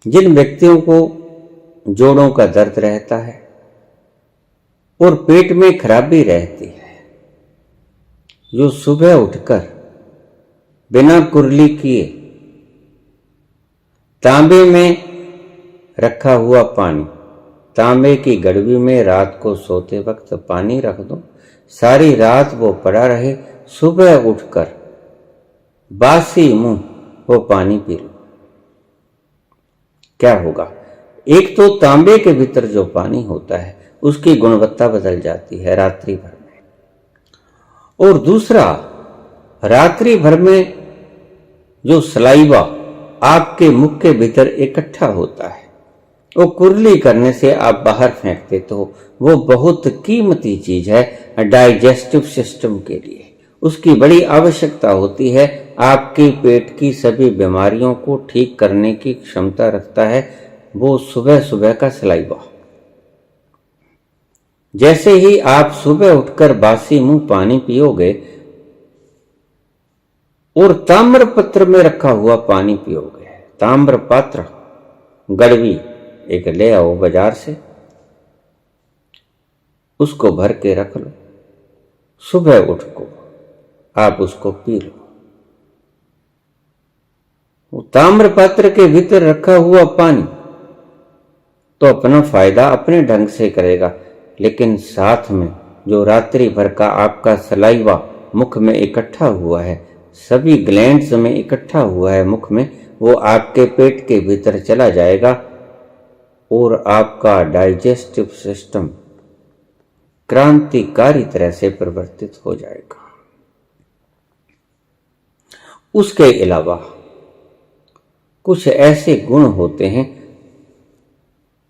जिन व्यक्तियों को जोड़ों का दर्द रहता है और पेट में खराबी रहती है, जो सुबह उठकर बिना कुरली किए तांबे में रखा हुआ पानी, तांबे की गड़वी में रात को सोते वक्त पानी रख दो, सारी रात वो पड़ा रहे। सुबह उठकर बासी मुंह वो पानी पी लो। क्या होगा? एक तो तांबे के भीतर जो पानी होता है उसकी गुणवत्ता बदल जाती है रात्रि भर में, और दूसरा रात्रि भर में जो सलाइवा आपके मुख के भीतर इकट्ठा होता है, वो कुरली करने से आप बाहर फेंक देते हो। वो बहुत कीमती चीज है डाइजेस्टिव सिस्टम के लिए। उसकी बड़ी आवश्यकता होती है। आपकी पेट की सभी बीमारियों को ठीक करने की क्षमता रखता है वो सुबह सुबह का सलाइवा। जैसे ही आप सुबह उठकर बासी मुंह पानी पियोगे और ताम्र पत्र में रखा हुआ पानी पियोगे, ताम्र पात्र गड़वी एक ले आओ बाजार से, उसको भर के रख लो। सुबह उठ को आप उसको पी लो। वो ताम्र पात्र के भीतर रखा हुआ पानी तो अपना फायदा अपने ढंग से करेगा, लेकिन साथ में जो रात्रि भर का आपका सलाइवा मुख में इकट्ठा हुआ है, सभी ग्लैंड्स में इकट्ठा हुआ है मुख में, वो आपके पेट के भीतर चला जाएगा और आपका डाइजेस्टिव सिस्टम क्रांतिकारी तरह से परिवर्तित हो जाएगा। उसके अलावा कुछ ऐसे गुण होते हैं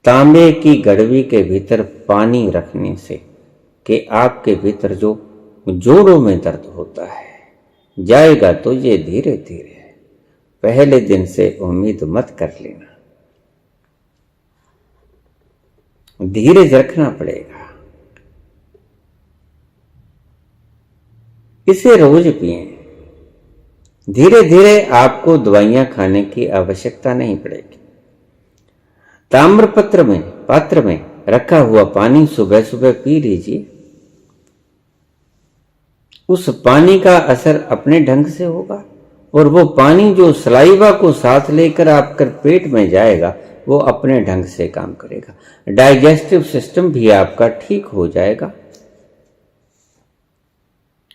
तांबे की गड़वी के भीतर पानी रखने से कि आपके भीतर जो जोड़ों में दर्द होता है जाएगा तो ये धीरे धीरे, पहले दिन से उम्मीद मत कर लेना, धीरज रखना पड़ेगा। इसे रोज पिएं, धीरे धीरे आपको दवाइयां खाने की आवश्यकता नहीं पड़ेगी। ताम्र पात्र में रखा हुआ पानी सुबह सुबह पी लीजिए, उस पानी का असर अपने ढंग से होगा और वो पानी जो सलाइवा को साथ लेकर आपके पेट में जाएगा वो अपने ढंग से काम करेगा। डाइजेस्टिव सिस्टम भी आपका ठीक हो जाएगा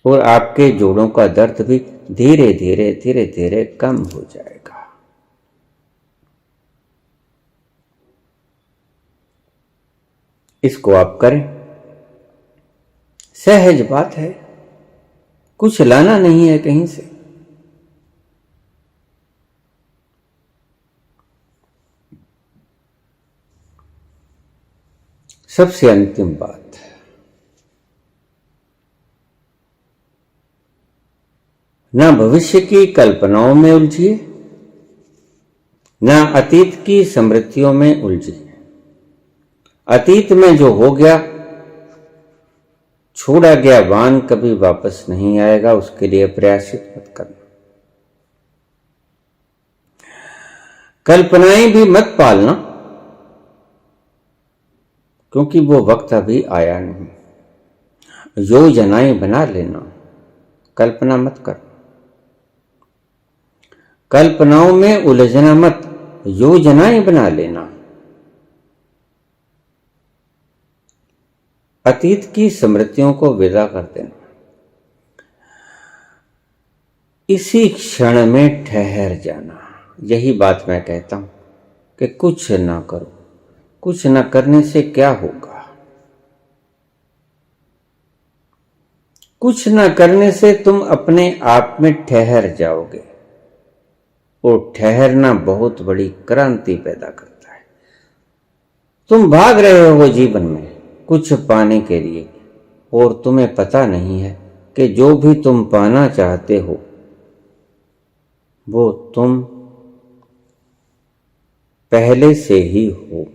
और आपके जोड़ों का दर्द भी धीरे धीरे कम हो जाएगा। इसको आप करें, सहज बात है, कुछ लाना नहीं है कहीं से। सबसे अंतिम बात, ना भविष्य की कल्पनाओं में उलझिए, ना अतीत की स्मृतियों में उलझिए। अतीत में जो हो गया, छोड़ा गया वान कभी वापस नहीं आएगा, उसके लिए प्रयासित मत करना। कल्पनाएं भी मत पालना, क्योंकि वो वक्त अभी आया नहीं। योजनाएं बना लेना, कल्पना मत कर। कल्पनाओं में उलझना मत, योजनाएं बना लेना। अतीत की स्मृतियों को विदा कर देना। इसी क्षण में ठहर जाना। यही बात मैं कहता हूं कि कुछ ना करो, कुछ ना करने से क्या होगा। कुछ ना करने से तुम अपने आप में ठहर जाओगे और ठहरना बहुत बड़ी क्रांति पैदा करता है। तुम भाग रहे हो जीवन में कुछ पाने के लिए और तुम्हें पता नहीं है कि जो भी तुम पाना चाहते हो वो तुम पहले से ही हो,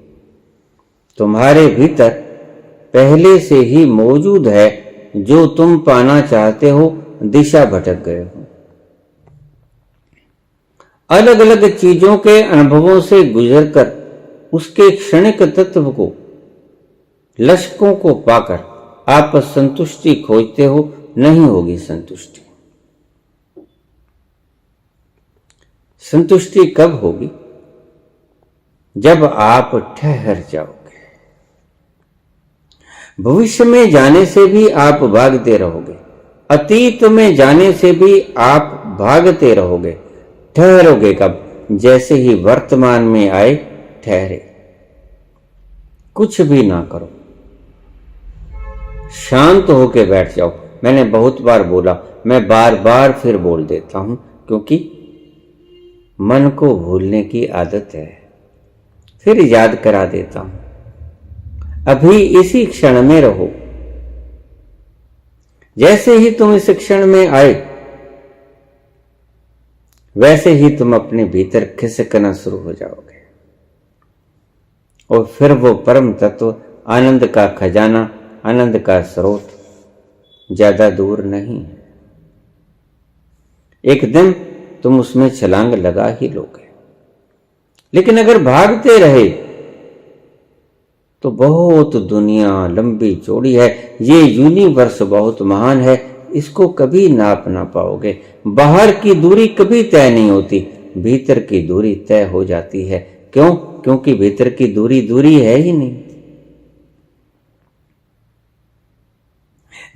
तुम्हारे भीतर पहले से ही मौजूद है। जो तुम पाना चाहते हो, दिशा भटक गए हो। अलग अलग चीजों के अनुभवों से गुजरकर उसके क्षणिक तत्व को, लक्ष्यों को पाकर आप संतुष्टि खोजते हो, नहीं होगी संतुष्टि। संतुष्टि कब होगी? जब आप ठहर जाओगे। भविष्य में जाने से भी आप भागते रहोगे, अतीत में जाने से भी आप भागते रहोगे। ठहरोगे कब? जैसे ही वर्तमान में आए ठहरे, कुछ भी ना करो, शांत होके बैठ जाओ। मैंने बहुत बार बोला, मैं बार बार फिर बोल देता हूं, क्योंकि मन को भूलने की आदत है। फिर याद करा देता हूं, अभी इसी क्षण में रहो। जैसे ही तुम इस क्षण में आए वैसे ही तुम अपने भीतर खिसकना शुरू हो जाओगे और फिर वो परम तत्व, आनंद का खजाना, आनंद का स्रोत ज्यादा दूर नहीं है। एक दिन तुम उसमें छलांग लगा ही लोगे। लेकिन अगर भागते रहे तो बहुत दुनिया लंबी चौड़ी है, ये यूनिवर्स बहुत महान है, इसको कभी नाप ना पाओगे। बाहर की दूरी कभी तय नहीं होती, भीतर की दूरी तय हो जाती है। क्यों? क्योंकि भीतर की दूरी दूरी है ही नहीं।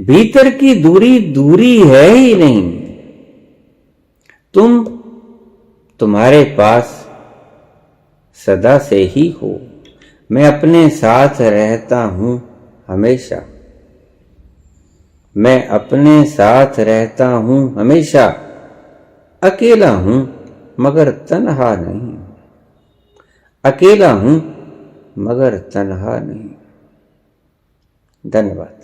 भीतर की दूरी दूरी है ही नहीं। तुम तुम्हारे पास सदा से ही हो। मैं अपने साथ रहता हूं हमेशा, मैं अपने साथ रहता हूं हमेशा। अकेला हूं मगर तन्हा नहीं, अकेला हूं मगर तन्हा नहीं। धन्यवाद।